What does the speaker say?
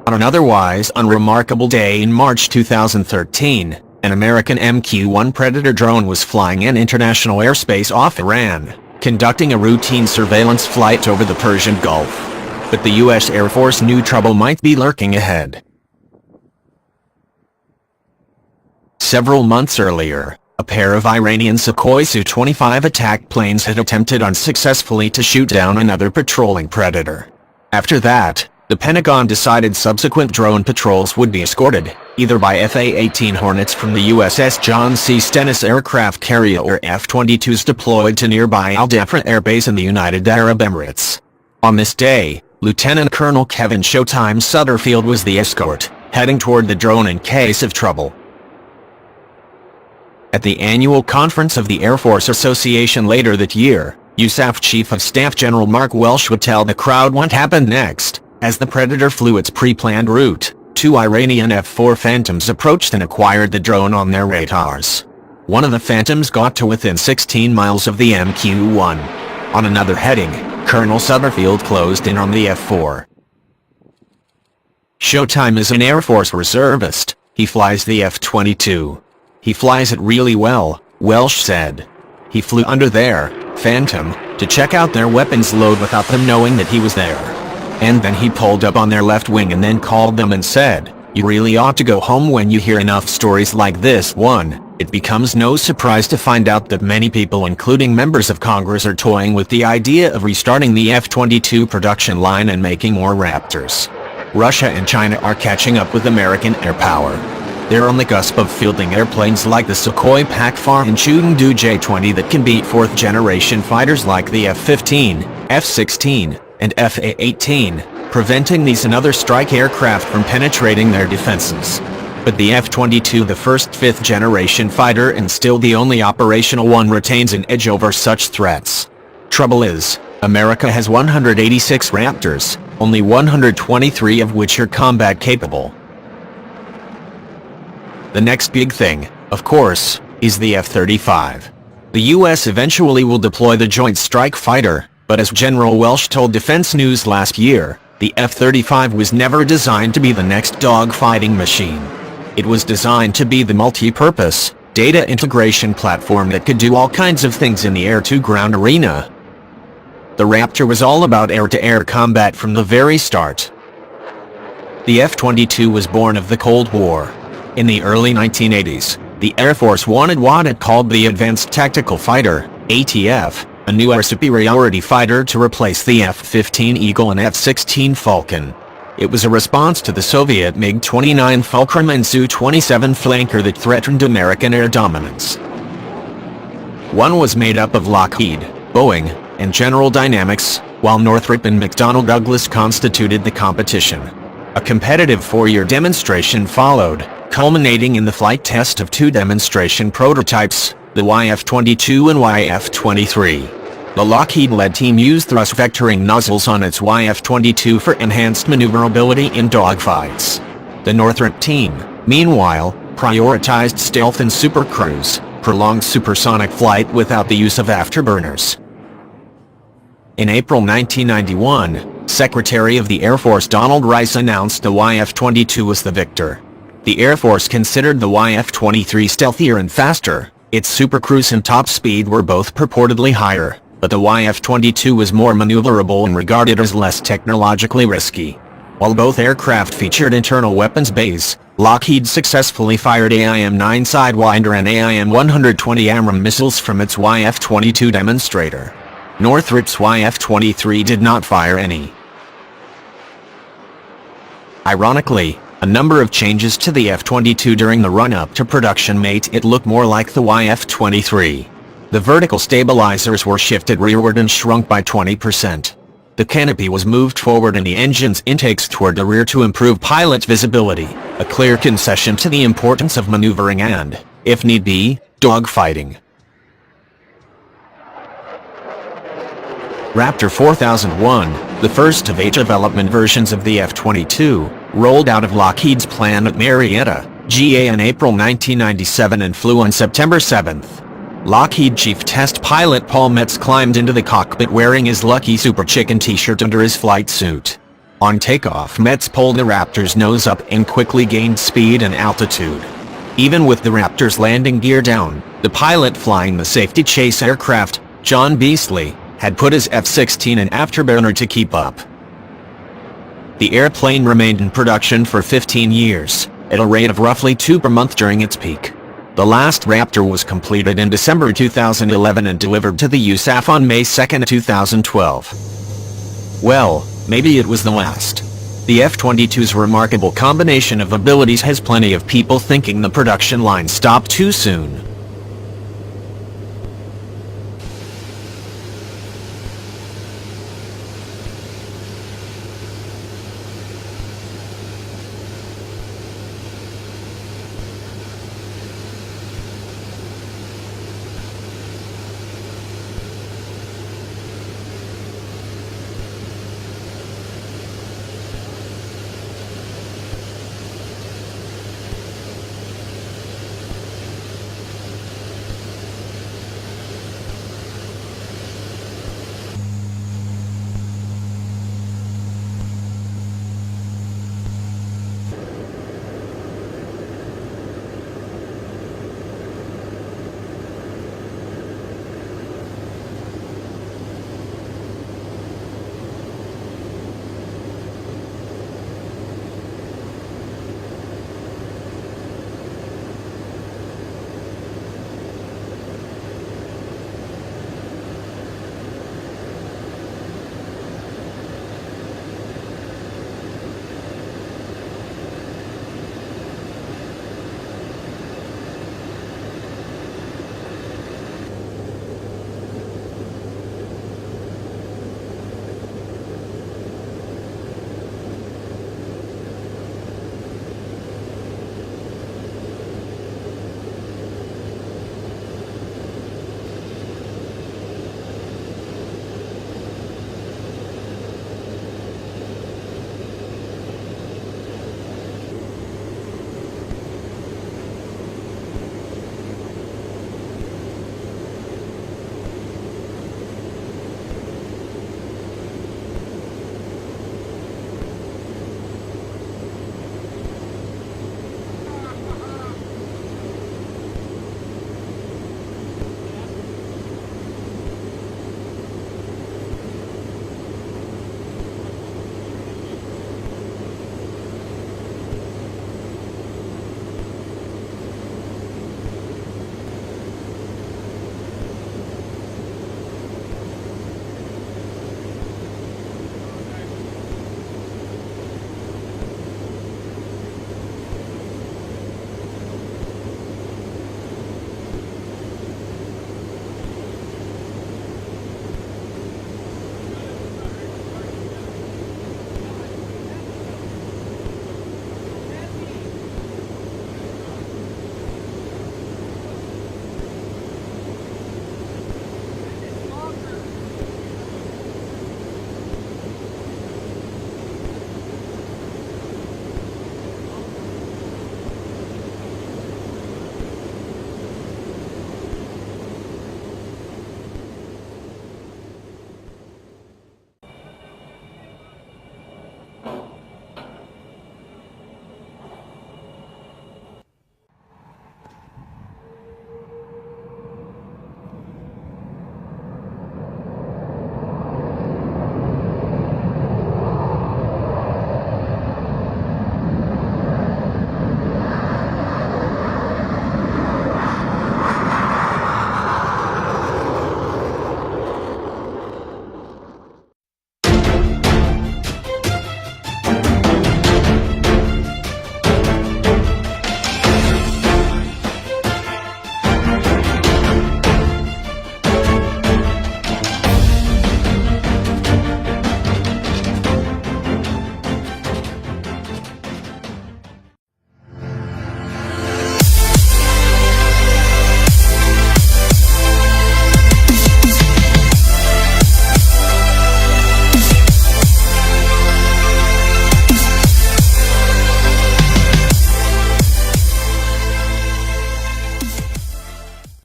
On an otherwise unremarkable day in March 2013, an American MQ-1 Predator drone was flying in international airspace off Iran, conducting a routine surveillance flight over the Persian Gulf. But the U.S. Air Force knew trouble might be lurking ahead. Several months earlier, a pair of Iranian Sukhoi Su-25 attack planes had attempted unsuccessfully to shoot down another patrolling Predator. After that, the Pentagon decided subsequent drone patrols would be escorted, either by F-A-18 Hornets from the USS John C. Stennis aircraft carrier or F-22s deployed to nearby Al Dhafra Air Base in the United Arab Emirates. On this day, Lieutenant Colonel Kevin Showtime Sutterfield was the escort, heading toward the drone in case of trouble. At the annual conference of the Air Force Association later that year, USAF Chief of Staff General Mark Welsh would tell the crowd what happened next. As the Predator flew its pre-planned route, two Iranian F-4 Phantoms approached and acquired the drone on their radars. One of the Phantoms got to within 16 miles of the MQ-1. On another heading, Colonel Sutterfield closed in on the F-4. Showtime is an Air Force reservist. He flies the F-22. He flies it really well, Welsh said. He flew under their Phantom to check out their weapons load without them knowing that he was there. And then he pulled up on their left wing and then called them and said, "You really ought to go home when you hear enough stories like this one." It becomes no surprise to find out that many people, including members of Congress, are toying with the idea of restarting the F-22 production line and making more Raptors. Russia and China are catching up with American air power. They're on the cusp of fielding airplanes like the Sukhoi Pak-4 and Chengdu J-20 that can beat fourth-generation fighters like the F-15, F-16, and F-A-18, preventing these and other strike aircraft from penetrating their defenses. But the F-22, the first fifth-generation fighter and still the only operational one, retains an edge over such threats. Trouble is, America has 186 Raptors, only 123 of which are combat-capable. The next big thing, of course, is the F-35. The U.S. eventually will deploy the Joint Strike Fighter, but as General Welsh told Defense News last year, the F-35 was never designed to be the next dogfighting machine. It was designed to be the multi-purpose, data integration platform that could do all kinds of things in the air-to-ground arena. The Raptor was all about air-to-air combat from the very start. The F-22 was born of the Cold War. In the early 1980s, the Air Force wanted what it called the Advanced Tactical Fighter, ATF, a new air superiority fighter to replace the F-15 Eagle and F-16 Falcon. It was a response to the Soviet MiG-29 Fulcrum and Su-27 flanker that threatened American air dominance. One was made up of Lockheed, Boeing, and General Dynamics, while Northrop and McDonnell Douglas constituted the competition. A competitive four-year demonstration followed, culminating in the flight test of two demonstration prototypes, the YF-22 and YF-23. The Lockheed-led team used thrust vectoring nozzles on its YF-22 for enhanced maneuverability in dogfights. The Northrop team, meanwhile, prioritized stealth and supercruise, prolonged supersonic flight without the use of afterburners. In April 1991, Secretary of the Air Force Donald Rice announced the YF-22 was the victor. The Air Force considered the YF-23 stealthier and faster. Its supercruise and top speed were both purportedly higher, but the YF-22 was more maneuverable and regarded as less technologically risky. While both aircraft featured internal weapons bays, Lockheed successfully fired AIM-9 Sidewinder and AIM-120 AMRAAM missiles from its YF-22 demonstrator. Northrop's YF-23 did not fire any. Ironically, a number of changes to the F-22 during the run-up to production made it look more like the YF-23. The vertical stabilizers were shifted rearward and shrunk by 20%. The canopy was moved forward and the engine's intakes toward the rear to improve pilot visibility, a clear concession to the importance of maneuvering and, if need be, dogfighting. Raptor 4001, the first of 8 development versions of the F-22, rolled out of Lockheed's plant at Marietta, GA in April 1997 and flew on September 7th. Lockheed Chief Test Pilot Paul Metz climbed into the cockpit wearing his Lucky Super Chicken t-shirt under his flight suit. On takeoff, Mets pulled the Raptor's nose up and quickly gained speed and altitude. Even with the Raptor's landing gear down, the pilot flying the safety chase aircraft, John Beasley, had put his F-16 in afterburner to keep up. The airplane remained in production for 15 years, at a rate of roughly 2 per month during its peak. The last Raptor was completed in December 2011 and delivered to the USAF on May 2, 2012. Well, maybe it was the last. The F-22's remarkable combination of abilities has plenty of people thinking the production line stopped too soon.